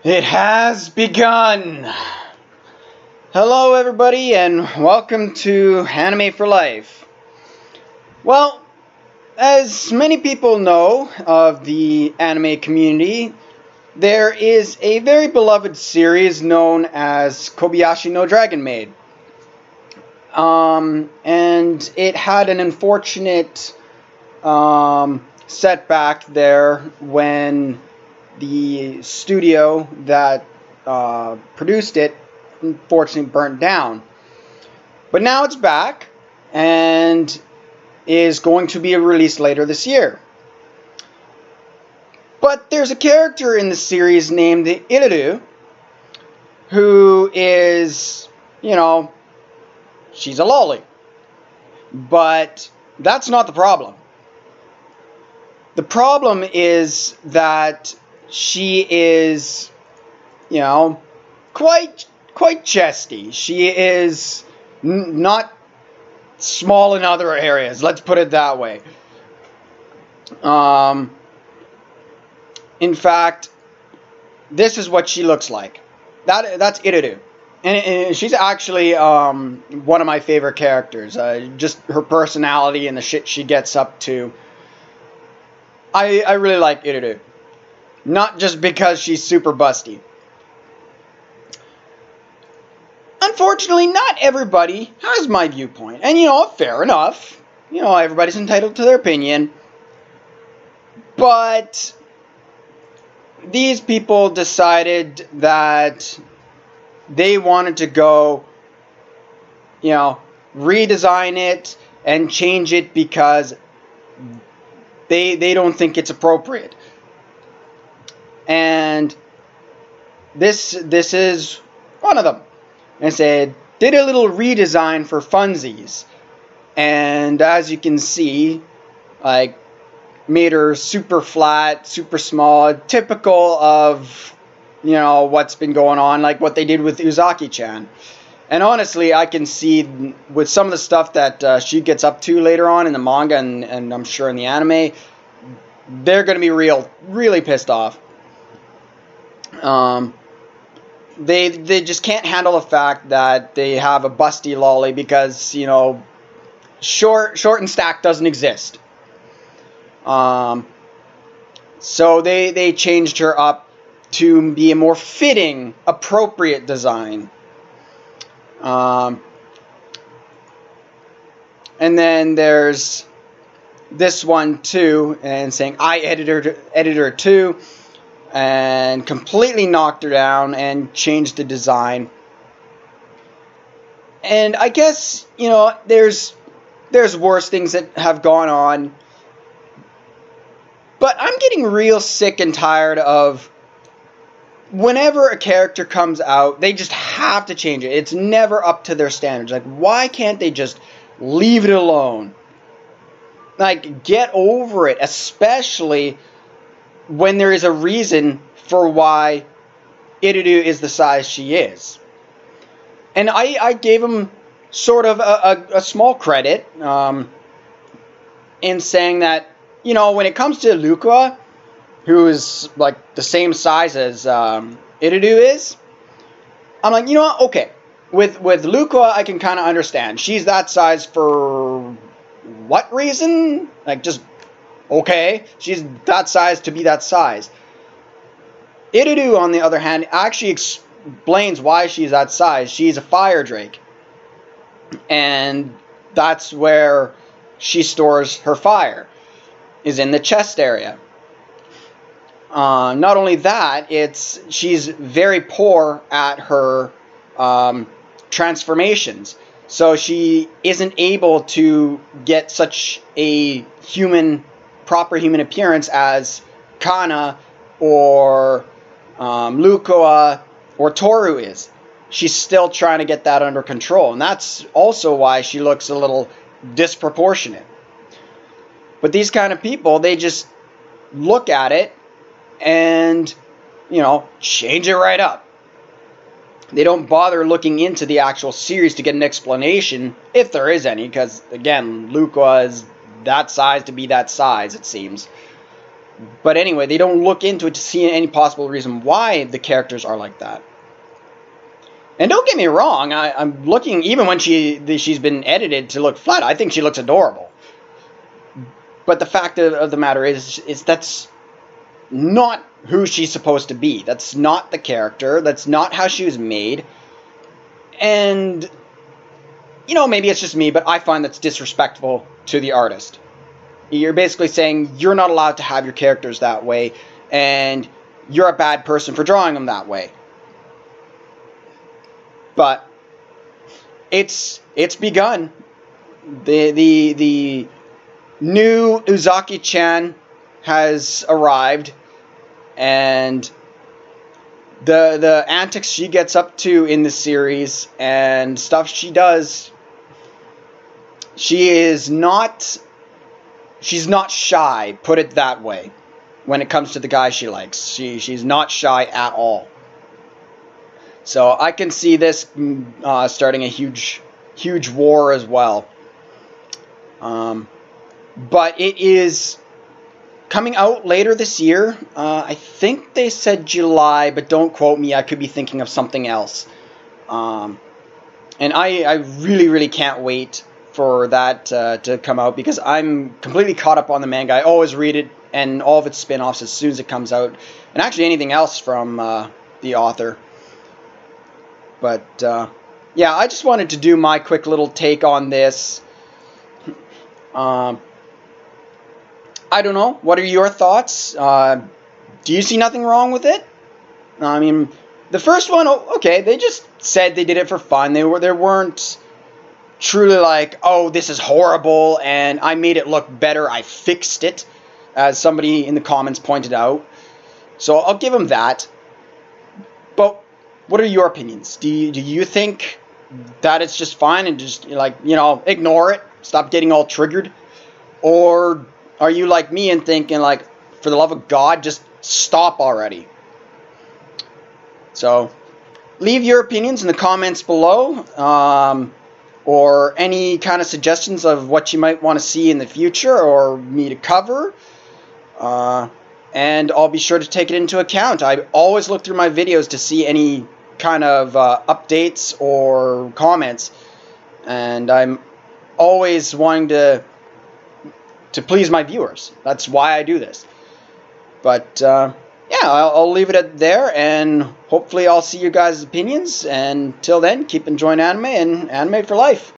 It has begun! Hello everybody and welcome to Anime for Life. Well, as many people know of the anime community, there is a very beloved series known as Kobayashi no Dragon Maid. And it had an unfortunate setback there when the studio that produced it unfortunately burnt down. But now it's back and is going to be released later this year. But there's a character in the series named Ilulu who is, she's a lolly. But that's not the problem. The problem is that she is, quite chesty. She is not small in other areas. Let's put it that way. In fact, this is what she looks like. That's Iruru. And she's actually one of my favorite characters. Just her personality and the shit she gets up to. I really like Iruru. Not just because she's super busty. Unfortunately, not everybody has my viewpoint. And, fair enough. Everybody's entitled to their opinion. But these people decided that they wanted to go, redesign it and change it because they don't think it's appropriate. And this is one of them. And said, did a little redesign for funsies. And as you can see, made her super flat, super small, typical of, what's been going on, like what they did with Uzaki-chan. And honestly, I can see with some of the stuff that she gets up to later on in the manga and I'm sure in the anime, they're going to be really pissed off. They just can't handle the fact that they have a busty lolly because, short and stacked doesn't exist. So they changed her up to be a more fitting, appropriate design. And then there's this one too, and saying I editor too. And completely knocked her down and changed the design. And I guess, there's worse things that have gone on. But I'm getting real sick and tired of whenever a character comes out, they just have to change it. It's never up to their standards. Why can't they just leave it alone? Get over it, especially when there is a reason for why Iruru is the size she is. And I gave him sort of a small credit in saying that, when it comes to Lukua, who is the same size as Iruru is, I'm like, okay. With Lukua, I can kind of understand. She's that size for what reason? Just okay, she's that size to be that size. Iruru, on the other hand, actually explains why she's that size. She's a fire drake. And that's where she stores her fire, is in the chest area. Not only that, she's very poor at her transformations. So she isn't able to get such a proper human appearance as Kana or Lukua or Toru is. She's still trying to get that under control, and that's also why she looks a little disproportionate. But these kind of people, they just look at it and, change it right up. They don't bother looking into the actual series to get an explanation, if there is any, because, again, Lukua is that size to be that size, it seems. But anyway, they don't look into it to see any possible reason why the characters are like that. And don't get me wrong, I'm looking, even when she's been edited to look flat, I think she looks adorable. But the fact of the matter is that's not who she's supposed to be. That's not the character. That's not how she was made. And, you know, maybe it's just me, but I find that's disrespectful to the artist. You're basically saying you're not allowed to have your characters that way, and you're a bad person for drawing them that way. But it's begun. The new Uzaki-chan has arrived, and the antics she gets up to in the series and stuff she does, she's not shy, put it that way, when it comes to the guy she likes. She's not shy at all. So I can see this starting a huge war as well. But it is coming out later this year. I think they said July, but don't quote me. I could be thinking of something else. And I really, really can't wait for that to come out, because I'm completely caught up on the manga. I always read it and all of its spin-offs as soon as it comes out. And actually anything else from the author. But, yeah, I just wanted to do my quick little take on this. I don't know. What are your thoughts? Do you see nothing wrong with it? I mean, the first one, okay, they just said they did it for fun. They weren't truly like, oh, this is horrible, and I made it look better. I fixed it, as somebody in the comments pointed out. So I'll give them that. But what are your opinions? Do you think that it's just fine and just, like, you know, ignore it? Stop getting all triggered? Or are you like me and thinking, like, for the love of God, just stop already? So leave your opinions in the comments below, or any kind of suggestions of what you might want to see in the future or me to cover. And I'll be sure to take it into account. I always look through my videos to see any kind of updates or comments, and I'm always wanting to please my viewers. That's why I do this. But yeah, I'll leave it at there, and hopefully I'll see you guys' opinions. And till then, keep enjoying anime, and anime for life.